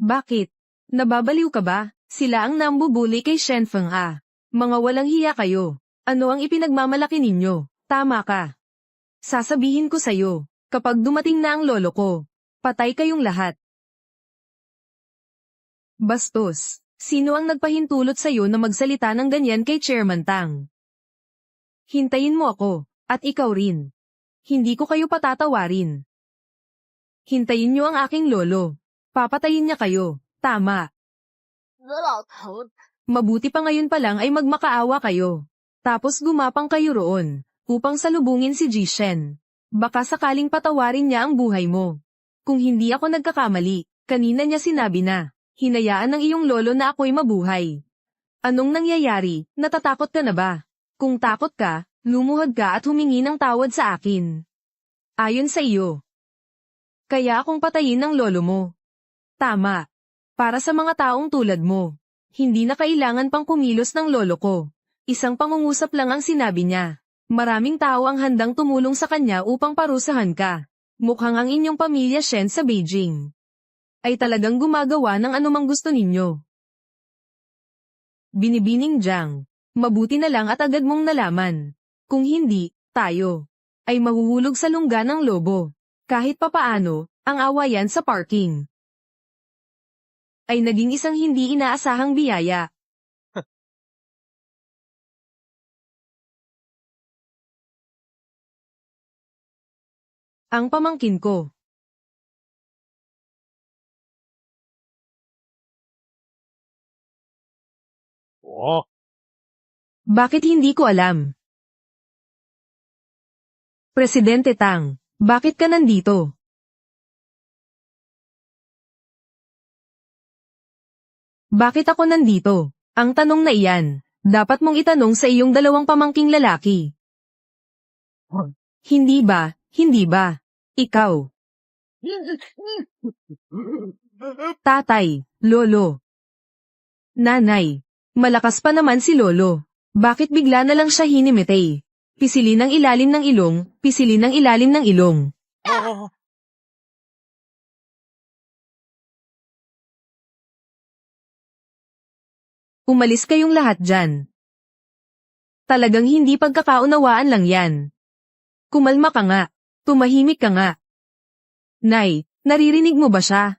Bakit? Nababaliw ka ba? Sila ang nambubuli kay Shen Feng A. Mga walang hiya kayo. Ano ang ipinagmamalaki ninyo? Tama ka. Sasabihin ko sa'yo, kapag dumating na ang lolo ko, patay kayong lahat. Bastos, sino ang nagpahintulot sa'yo na magsalita ng ganyan kay Chairman Tang? Hintayin mo ako, at ikaw rin. Hindi ko kayo patatawarin. Hintayin niyo ang aking lolo. Papatayin niya kayo, tama. Mabuti pa ngayon pa lang ay magmakaawa kayo. Tapos gumapang kayo roon, upang salubungin si Jishen. Baka sakaling patawarin niya ang buhay mo. Kung hindi ako nagkakamali, kanina niya sinabi na, hinayaan ng iyong lolo na ako'y mabuhay. Anong nangyayari? Natatakot ka na ba? Kung takot ka, lumuhod ka at humingi ng tawad sa akin. Ayon sa iyo. Kaya akong patayin ng lolo mo. Tama. Para sa mga taong tulad mo. Hindi na kailangan pang kumilos ng lolo ko. Isang pangungusap lang ang sinabi niya. Maraming tao ang handang tumulong sa kanya upang parusahan ka. Mukhang ang inyong pamilya Shen sa Beijing ay talagang gumagawa ng anumang gusto ninyo. Binibining Jiang. Mabuti na lang at agad mong nalaman. Kung hindi, tayo ay mahuhulog sa lungga ng lobo. Kahit papaano, ang awayan sa parking ay naging isang hindi inaasahang biyaya. Ang pamangkin ko. Oh, Bakit hindi ko alam? Presidente Tang, bakit ka nandito? Bakit ako nandito? Ang tanong na iyan, dapat mong itanong sa iyong dalawang pamangking lalaki. Hindi ba? Hindi ba? Ikaw. Tatay, lolo. Nanay, malakas pa naman si lolo. Bakit bigla na lang siya hinimitay? Pisilin ang ilalim ng ilong, pisilin ang ilalim ng ilong. oh, Umalis kayong lahat dyan. Talagang hindi pagkakaunawaan lang yan. Kumalma ka nga. Tumahimik ka nga. Nay, naririnig mo ba siya?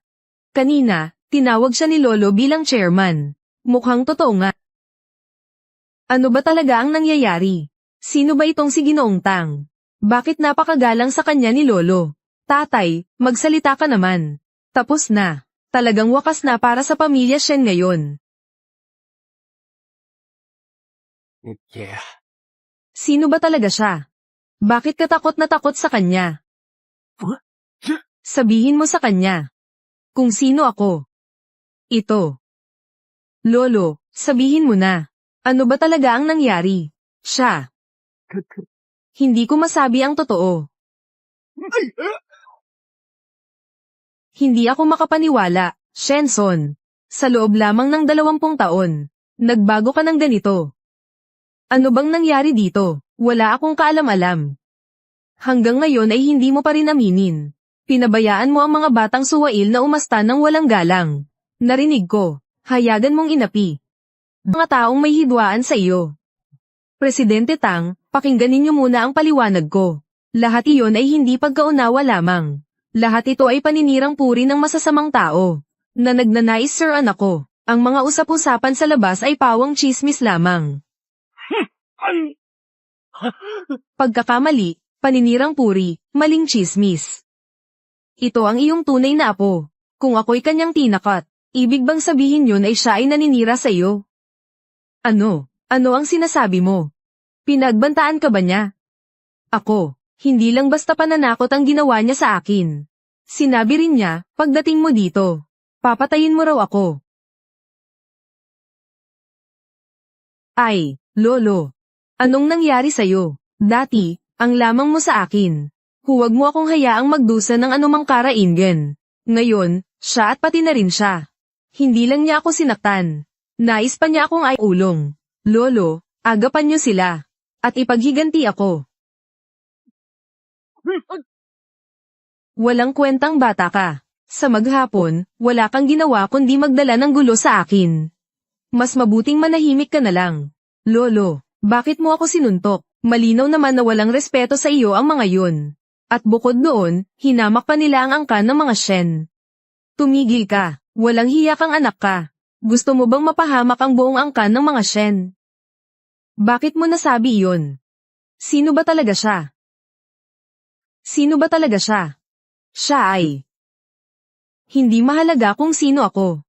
Kanina, tinawag siya ni Lolo bilang chairman. Mukhang totoo nga. Ano ba talaga ang nangyayari? Sino ba itong si Ginoong Tang? Bakit napakagalang sa kanya ni Lolo? Tatay, magsalita ka naman. Tapos na. Talagang wakas na para sa pamilya Shen ngayon. yeah. Sino ba talaga siya? Bakit ka takot na takot sa kanya? Sabihin mo sa kanya. Kung sino ako. Ito. Lolo, sabihin mo na. Ano ba talaga ang nangyari? Siya. Hindi ko masabi ang totoo. Hindi ako makapaniwala, Shenson. Sa loob lamang ng 20 taon, nagbago ka ng ganito. Ano bang nangyari dito? Wala akong kaalam-alam. Hanggang ngayon ay hindi mo pa rin aminin. Pinabayaan mo ang mga batang suwail na umasta ng walang galang. Narinig ko, hayagan mong inapi. Mga taong may hidwaan sa iyo. Presidente Tang, pakinggan ninyo muna ang paliwanag ko. Lahat iyon ay hindi pagkaunawa lamang. Lahat ito ay paninirang puri ng masasamang tao. Na nagnanais sir anak ko. Ang mga usap-usapan sa labas ay pawang chismis lamang. Pagkakamali, paninirang puri, maling chismis. Ito ang iyong tunay na apo. Kung ako'y kanyang tinakat, ibig bang sabihin yun ay siya ay naninira sa iyo? Ano? Ano ang sinasabi mo? Pinagbantaan ka ba niya? Ako, hindi lang basta pananakot ang ginawa niya sa akin. Sinabi rin niya, pagdating mo dito, papatayin mo raw ako. Ay, lolo. Anong nangyari sa'yo? Dati, ang lamang mo sa akin. Huwag mo akong hayaang magdusa ng anumang karaingen. Ngayon, siya at pati na rin siya. Hindi lang niya ako sinaktan. Nais pa niya akong ay ulong. Lolo, Agapan niyo sila. At ipaghiganti ako. Walang kwentang bata ka. Sa maghapon, wala kang ginawa kundi magdala ng gulo sa akin. Mas mabuting manahimik ka na lang. Lolo, bakit mo ako sinuntok? Malinaw naman na walang respeto sa iyo ang mga yun. At bukod doon, hinamak pa nila ang angkan ng mga Shen. Tumigil ka. Walang hiya kang anak ka. Gusto mo bang mapahamak ang buong angkan ng mga Shen? Bakit mo nasabi iyon? Sino ba talaga siya? Sino ba talaga siya? Siya ay. Hindi mahalaga kung sino ako.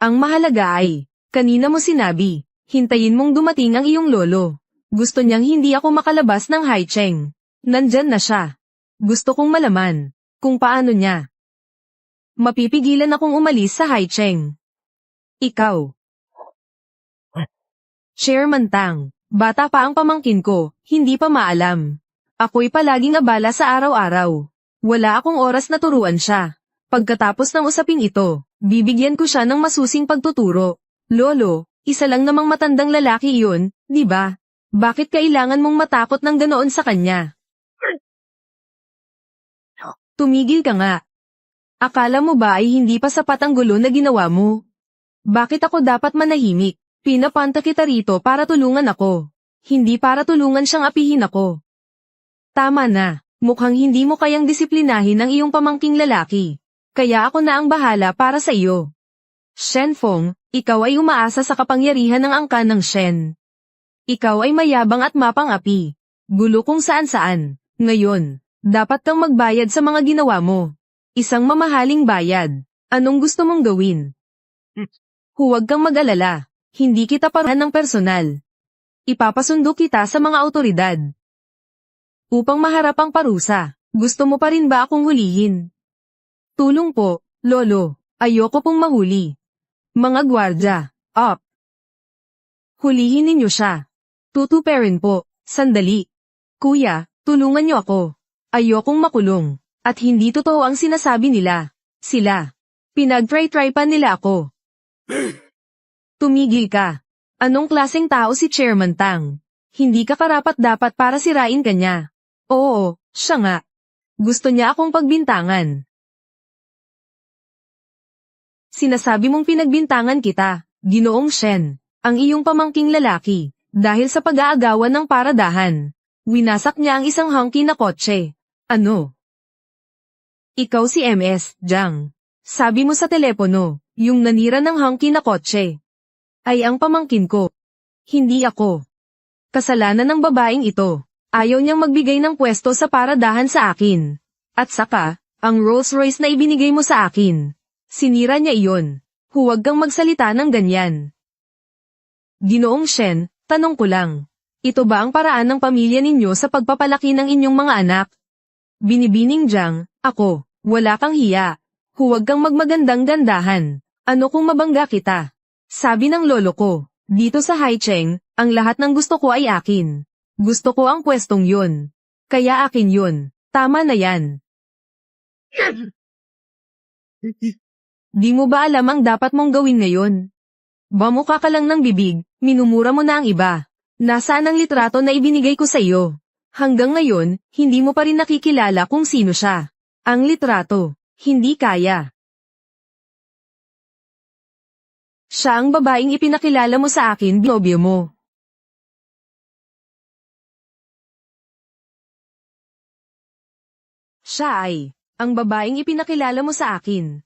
Ang mahalaga ay, kanina mo sinabi, hintayin mong dumating ang iyong lolo. Gusto niyang hindi ako makalabas ng Haicheng. Nandyan na siya. Gusto kong malaman, kung paano niya. Mapipigilan akong umalis sa Haicheng. Ikaw. Chairman Tang, bata pa ang pamangkin ko, hindi pa maalam. Ako'y palaging abala sa araw-araw. Wala akong oras na turuan siya. Pagkatapos ng usaping ito, bibigyan ko siya ng masusing pagtuturo. Lolo, isa lang namang matandang lalaki iyon, di ba? Bakit kailangan mong matakot ng ganoon sa kanya? Tumigil ka nga. Akala mo ba ay hindi pa sapat ang gulo na ginawa mo? Bakit ako dapat manahimik? Pinapanta kita rito para tulungan ako. Hindi para tulungan siyang apihin ako. Tama na, mukhang hindi mo kayang disiplinahin ang iyong pamangking lalaki. Kaya ako na ang bahala para sa iyo. Shen Feng, ikaw ay umaasa sa kapangyarihan ng angkan ng Shen. Ikaw ay mayabang at mapang-api. Gulo kung saan-saan. Ngayon, dapat kang magbayad sa mga ginawa mo. Isang mamahaling bayad. Anong gusto mong gawin? Huwag kang mag-alala. Hindi kita paruhan ng personal. Ipapasundo kita sa mga awtoridad. Upang maharap ang parusa, gusto mo pa rin ba akong hulihin? Tulong po, Lolo. Ayoko pong mahuli. Mga gwardya, up. Hulihin ninyo siya. Tutuperin po, sandali. Kuya, tulungan niyo ako. Ayokong makulong. At hindi totoo ang sinasabi nila. Sila. Pinag-try-try pa nila ako. Tumigil ka. Anong klaseng tao si Chairman Tang? Hindi ka karapat-dapat para sirain kanya. Oo, siya nga. Gusto niya akong pagbintangan. Sinasabi mong pinagbintangan kita, Ginoong Shen, ang iyong pamangking lalaki, dahil sa pag-aagawan ng paradahan. Winasak niya ang isang hangki na kotse. Ano? Ikaw si MS, Jiang. Sabi mo sa telepono, yung nanira ng hangki na kotse ay ang pamangkin ko. Hindi ako. Kasalanan ng babaeng ito. Ayaw niyang magbigay ng pwesto sa paradahan sa akin. At saka, ang Rolls Royce na ibinigay mo sa akin. Sinira niya iyon. Huwag kang magsalita ng ganyan. Ginoong Shen, tanong ko lang. Ito ba ang paraan ng pamilya ninyo sa pagpapalaki ng inyong mga anak? Binibining Jiang, ako, wala kang hiya. Huwag kang magmagandang gandahan. Ano kung mabangga kita? Sabi ng lolo ko, dito sa Haicheng, ang lahat ng gusto ko ay akin. Gusto ko ang pwestong yun. Kaya akin yun. Tama na yan. Di mo ba alam ang dapat mong gawin ngayon? Bamukha ka lang ng bibig, minumura mo na ang iba. Nasaan ang litrato na ibinigay ko sa iyo? Hanggang ngayon, hindi mo pa rin nakikilala kung sino siya. Ang litrato, hindi kaya. Siya ang babaeng ipinakilala mo sa akin, binobyo mo. Siya ay, ang babaeng ipinakilala mo sa akin.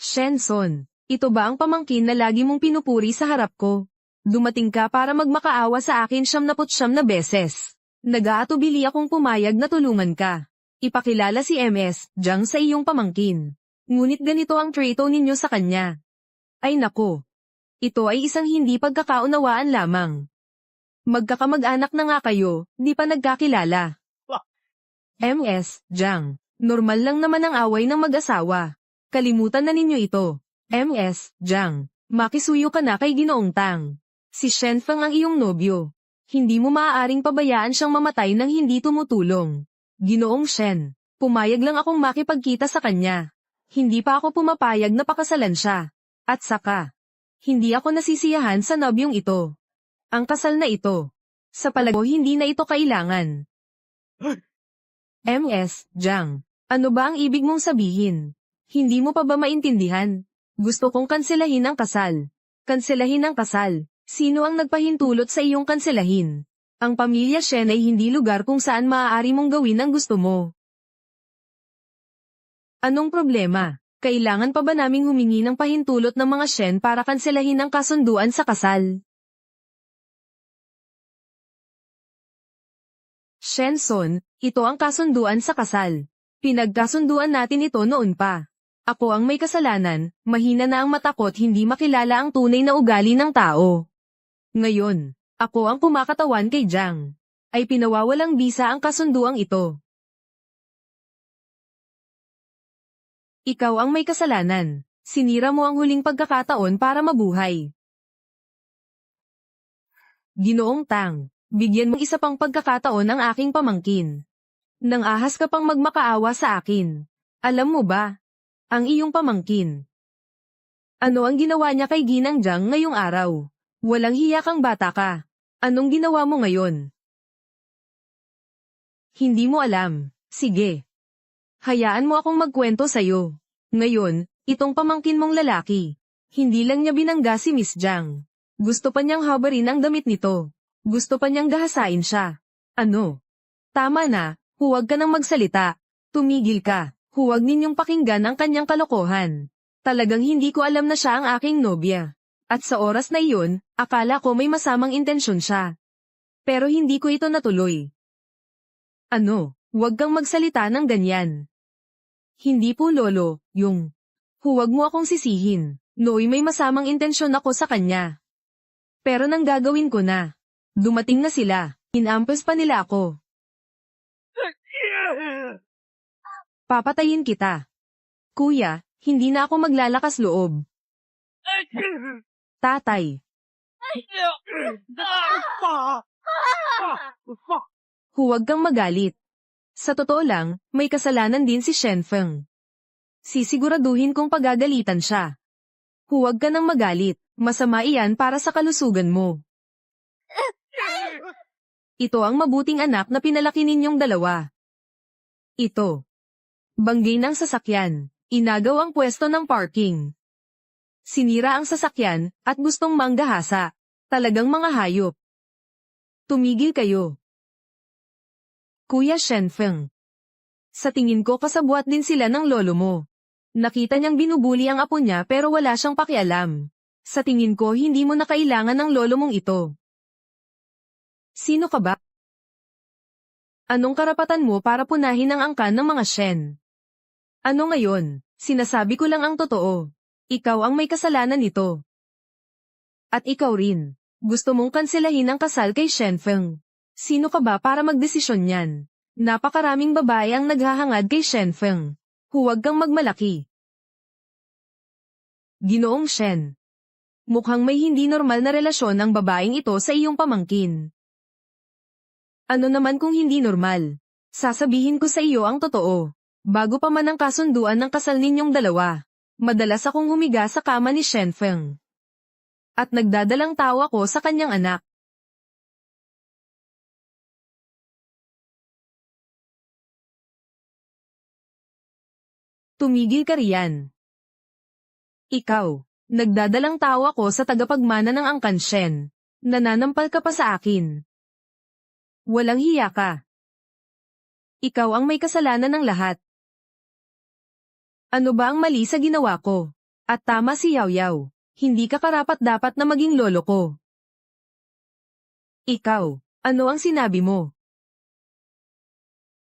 Shenson, ito ba ang pamangkin na lagi mong pinupuri sa harap ko? Dumating ka para magmakaawa sa akin 79 na beses. Nag-aatubili akong pumayag na tulungan ka. Ipakilala si MS, Jiang sa iyong pamangkin. Ngunit ganito ang trato ninyo sa kanya. Ay nako. Ito ay isang hindi pagkakaunawaan lamang. Magkakamag-anak na nga kayo, di pa nagkakilala. MS, Jiang, normal lang naman ang away ng mag-asawa. Kalimutan na ninyo ito. MS, Jiang, makisuyo ka na kay Ginoong Tang. Si Shen Feng ang iyong nobyo. Hindi mo maaaring pabayaan siyang mamatay nang hindi tumutulong. Ginoong Shen, pumayag lang akong makipagkita sa kanya. Hindi pa ako pumapayag na pakasalan siya. At saka, hindi ako nasisiyahan sa nobyong ito. Ang kasal na ito. Sa palagay ko hindi na ito kailangan. MS, Jang. Ano ba ang ibig mong sabihin? Hindi mo pa ba maintindihan? Gusto kong kanselahin ang kasal. Kanselahin ang kasal. Sino ang nagpahintulot sa iyong kanselahin? Ang pamilya Shen ay hindi lugar kung saan maaari mong gawin ang gusto mo. Anong problema? Kailangan pa ba naming humingi ng pahintulot ng mga Shen para kanselahin ang kasunduan sa kasal? Shenson, ito ang kasunduan sa kasal. Pinagkasunduan natin ito noon pa. Ako ang may kasalanan, mahina na ang matakot hindi makilala ang tunay na ugali ng tao. Ngayon, ako ang kumakatawan kay Jang. Ay pinawawalang bisa ang kasunduang ito. Ikaw ang may kasalanan. Sinira mo ang huling pagkakataon para mabuhay. Ginoong Tang, bigyan mo isa pang pagkakataon ang aking pamangkin. Nang ahas ka pang magmakaawa sa akin. Alam mo ba? Ang iyong pamangkin. Ano ang ginawa niya kay Ginang Jang ngayong araw? Walang hiya kang bata ka. Anong ginawa mo ngayon? Hindi mo alam. Sige. Hayaan mo akong magkwento sa'yo. Ngayon, itong pamangkin mong lalaki. Hindi lang niya binangga si Miss Jang. Gusto pa niyang habarin ang damit nito. Gusto pa niyang gahasain siya. Ano? Tama na, huwag ka nang magsalita. Tumigil ka. Huwag ninyong pakinggan ang kanyang kalokohan. Talagang hindi ko alam na siya ang aking nobya. At sa oras na iyon, akala ko may masamang intensyon siya. Pero hindi ko ito natuloy. Ano? Huwag kang magsalita ng ganyan. Hindi po lolo, yung. Huwag mo akong sisihin. Nooy may masamang intensyon ako sa kanya. Pero nang gagawin ko na. Dumating na sila. Inampes pa nila ako. Papatayin kita. Kuya, hindi na ako maglalakas loob. Tatay. Huwag kang magalit. Sa totoo lang, may kasalanan din si Shenfeng. Sisiguraduhin kong pagagalitan siya. Huwag ka nang magalit, masama iyan para sa kalusugan mo. Ito ang mabuting anak na pinalaki ninyong dalawa. Ito. Banggay ng sasakyan, inagaw ang pwesto ng parking. Sinira ang sasakyan, at gustong manggahasa. Talagang mga hayop. Tumigil kayo. Kuya Shenfeng. Sa tingin ko kasabwat din sila ng lolo mo. Nakita niyang binubuli ang apo niya pero wala siyang pakialam. Sa tingin ko hindi mo na kailangan ng lolo mong ito. Sino ka ba? Anong karapatan mo para punahin ang angkan ng mga Shen? Ano ngayon? Sinasabi ko lang ang totoo. Ikaw ang may kasalanan nito. At ikaw rin. Gusto mong kanselahin ang kasal kay Shenfeng. Sino ka ba para magdesisyon niyan? Napakaraming babae ang naghahangad kay Shenfeng. Huwag kang magmalaki. Ginoong Shen. Mukhang may hindi normal na relasyon ang babaeng ito sa iyong pamangkin. Ano naman kung hindi normal? Sasabihin ko sa iyo ang totoo. Bago pa man ang kasunduan ng kasal ninyong dalawa, madalas akong humiga sa kama ni Shenfeng. At nagdadalang tawa ko sa kanyang anak. Tumigil ka riyan. Ikaw, nagdadalang tawa ko sa tagapagmana ng angkan Shen. Nananampal ka pa sa akin. Walang hiya ka. Ikaw ang may kasalanan ng lahat. Ano ba ang mali sa ginawa ko? At tama si Yao Yao. Hindi ka karapat-dapat na maging lolo ko. Ikaw, ano ang sinabi mo?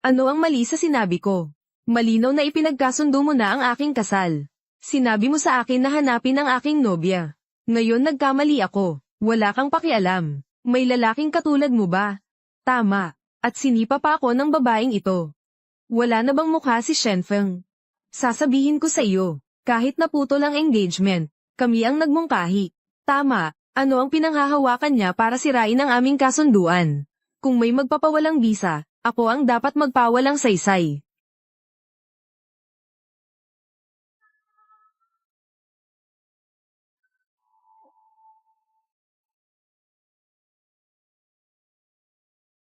Ano ang mali sa sinabi ko? Malinaw na ipinagkasundo mo na ang aking kasal. Sinabi mo sa akin na hanapin ang aking nobya. Ngayon nagkamali ako. Wala kang pakialam. May lalaking katulad mo ba? Tama. At sinipa pa ako ng babaeng ito. Wala na bang mukha si Shenfeng? Sasabihin ko sa iyo, kahit naputol ang engagement, kami ang nagmungkahi. Tama, ano ang pinanghahawakan niya para sirain ang aming kasunduan? Kung may magpapawalang bisa, ako ang dapat magpawalang saysay.